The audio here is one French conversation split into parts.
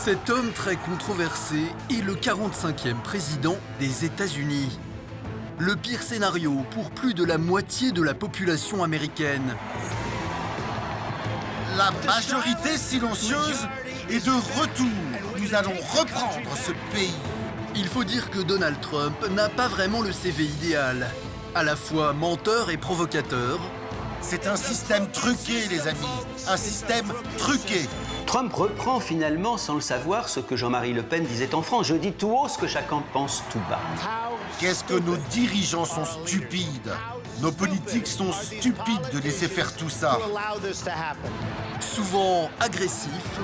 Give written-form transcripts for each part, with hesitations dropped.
Cet homme très controversé est le 45e président des États-Unis. Le pire scénario pour plus de la moitié de la population américaine. La majorité silencieuse est de retour. Nous allons reprendre ce pays. Il faut dire que Donald Trump n'a pas vraiment le CV idéal. À la fois menteur et provocateur. C'est un système truqué, les amis. Un système truqué. Trump reprend finalement, sans le savoir, ce que Jean-Marie Le Pen disait en France. Je dis tout haut ce que chacun pense tout bas. Qu'est-ce que nos dirigeants sont stupides. Nos politiques sont stupides de laisser faire tout ça. Souvent agressif.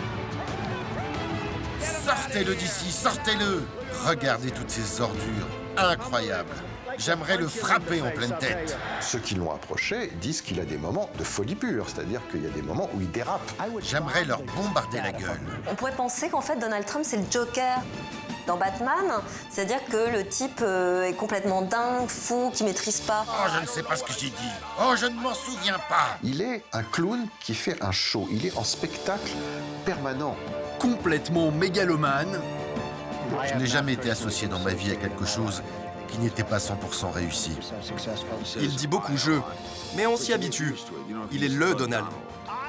Sortez-le d'ici, sortez-le. Regardez toutes ces ordures. Incroyable. J'aimerais le frapper en pleine tête. Ceux qui l'ont approché disent qu'il a des moments de folie pure, c'est-à-dire qu'il y a des moments où il dérape. J'aimerais leur bombarder la gueule. On pourrait penser qu'en fait Donald Trump c'est le Joker dans Batman, c'est-à-dire que le type est complètement dingue, fou, qui maîtrise pas. Oh, je ne sais pas ce que j'ai dit. Oh, je ne m'en souviens pas. Il est un clown qui fait un show, il est en spectacle permanent. Complètement mégalomane. Je n'ai jamais été associé dans ma vie à quelque chose qui n'était pas 100% réussi. Il dit beaucoup je, mais on s'y habitue. Il est le Donald.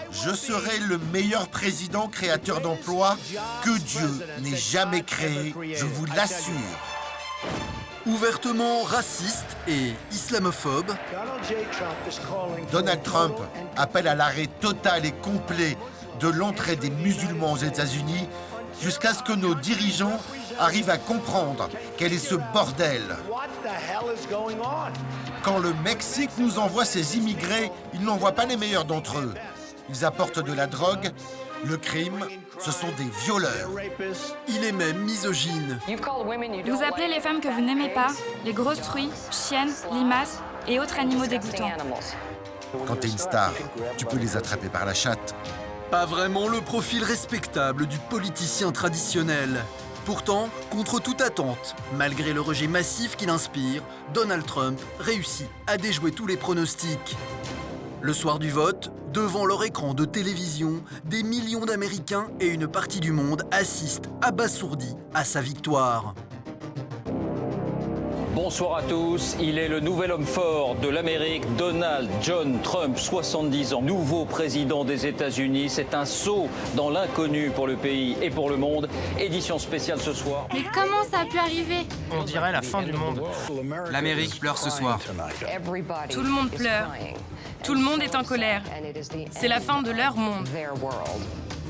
Je serai le meilleur président créateur d'emplois que Dieu n'ait jamais créé, je vous l'assure. Ouvertement raciste et islamophobe. Donald Trump appelle à l'arrêt total et complet de l'entrée des musulmans aux États-Unis jusqu'à ce que nos dirigeants arrivent à comprendre quel est ce bordel. Quand le Mexique nous envoie ses immigrés, il n'envoie pas les meilleurs d'entre eux. Ils apportent de la drogue, le crime, ce sont des violeurs. Il est même misogyne. Vous appelez les femmes que vous n'aimez pas les grosses truies, chiennes, limaces et autres animaux dégoûtants. Quand t'es une star, tu peux les attraper par la chatte. Pas vraiment le profil respectable du politicien traditionnel. Pourtant, contre toute attente, malgré le rejet massif qu'il inspire, Donald Trump réussit à déjouer tous les pronostics. Le soir du vote, devant leur écran de télévision, des millions d'Américains et une partie du monde assistent abasourdis à sa victoire. Bonsoir à tous, il est le nouvel homme fort de l'Amérique, Donald John Trump, 70 ans, nouveau président des États-Unis. C'est un saut dans l'inconnu pour le pays et pour le monde. Édition spéciale ce soir. Mais comment ça a pu arriver? On dirait la fin du monde. L'Amérique pleure ce soir. Tout le monde pleure. Tout le monde est en colère. C'est la fin de leur monde.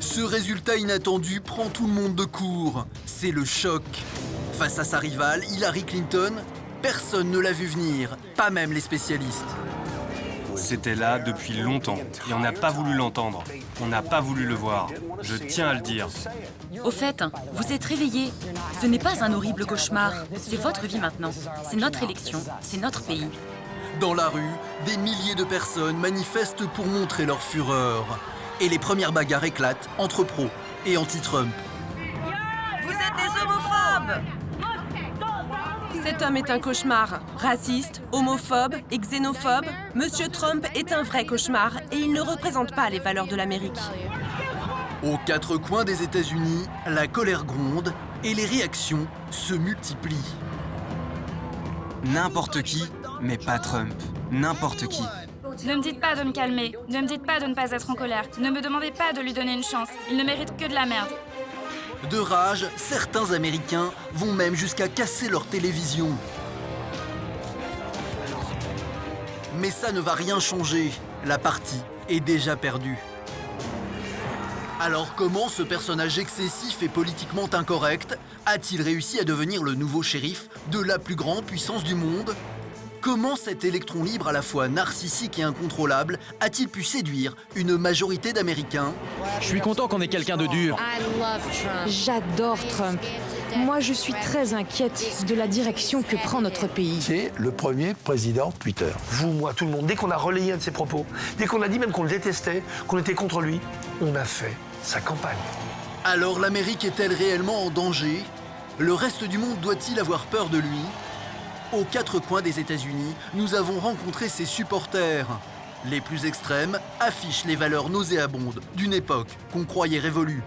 Ce résultat inattendu prend tout le monde de court. C'est le choc. Face à sa rivale, Hillary Clinton, personne ne l'a vu venir, pas même les spécialistes. C'était là depuis longtemps et on n'a pas voulu l'entendre. On n'a pas voulu le voir. Je tiens à le dire. Au fait, vous êtes réveillés. Ce n'est pas un horrible cauchemar. C'est votre vie maintenant. C'est notre élection. C'est notre pays. Dans la rue, des milliers de personnes manifestent pour montrer leur fureur. Et les premières bagarres éclatent entre pros et anti-Trump. Vous êtes des homophobes! Cet homme est un cauchemar. Raciste, homophobe et xénophobe, Monsieur Trump est un vrai cauchemar et il ne représente pas les valeurs de l'Amérique. Aux quatre coins des États-Unis, la colère gronde et les réactions se multiplient. N'importe qui, mais pas Trump. N'importe qui. Ne me dites pas de me calmer. Ne me dites pas de ne pas être en colère. Ne me demandez pas de lui donner une chance. Il ne mérite que de la merde. De rage, certains Américains vont même jusqu'à casser leur télévision. Mais ça ne va rien changer. La partie est déjà perdue. Alors comment ce personnage excessif et politiquement incorrect a-t-il réussi à devenir le nouveau shérif de la plus grande puissance du monde ? Comment cet électron libre à la fois narcissique et incontrôlable a-t-il pu séduire une majorité d'Américains ? Je suis content qu'on ait quelqu'un de dur. J'adore Trump. Moi, je suis très inquiète de la direction que prend notre pays. C'est le premier président Twitter. Vous, moi, tout le monde, dès qu'on a relayé un de ses propos, dès qu'on a dit même qu'on le détestait, qu'on était contre lui, on a fait sa campagne. Alors l'Amérique est-elle réellement en danger ? Le reste du monde doit-il avoir peur de lui ? Aux quatre coins des États-Unis, nous avons rencontré ses supporters. Les plus extrêmes affichent les valeurs nauséabondes d'une époque qu'on croyait révolue.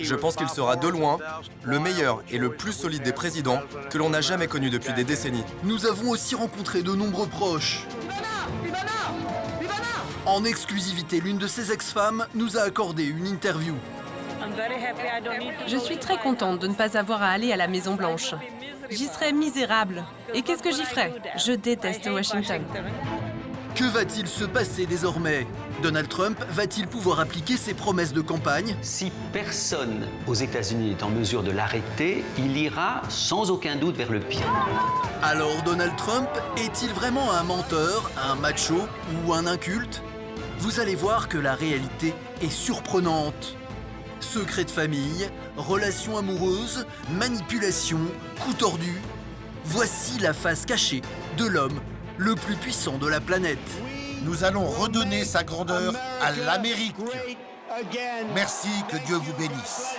Je pense qu'il sera de loin le meilleur et le plus solide des présidents que l'on n'a jamais connu depuis des décennies. Nous avons aussi rencontré de nombreux proches. En exclusivité, l'une de ses ex-femmes nous a accordé une interview. Je suis très contente de ne pas avoir à aller à la Maison-Blanche. J'y serais misérable. Et qu'est-ce que j'y ferais? Je déteste Washington. Que va-t-il se passer désormais? Donald Trump va-t-il pouvoir appliquer ses promesses de campagne? Si personne aux États-Unis est en mesure de l'arrêter, il ira sans aucun doute vers le pire. Alors Donald Trump est-il vraiment un menteur, un macho ou un inculte? Vous allez voir que la réalité est surprenante. Secrets de famille, relations amoureuses, manipulation, coups tordus. Voici la face cachée de l'homme le plus puissant de la planète. Nous allons redonner sa grandeur à l'Amérique. Merci, que Dieu vous bénisse.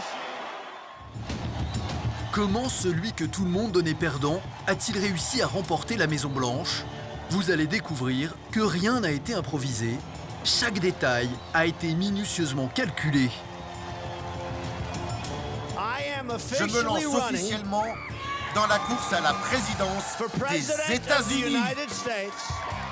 Comment celui que tout le monde donnait perdant a-t-il réussi à remporter la Maison-Blanche? Vous allez découvrir que rien n'a été improvisé. Chaque détail a été minutieusement calculé. Je me lance officiellement dans la course à la présidence des États-Unis.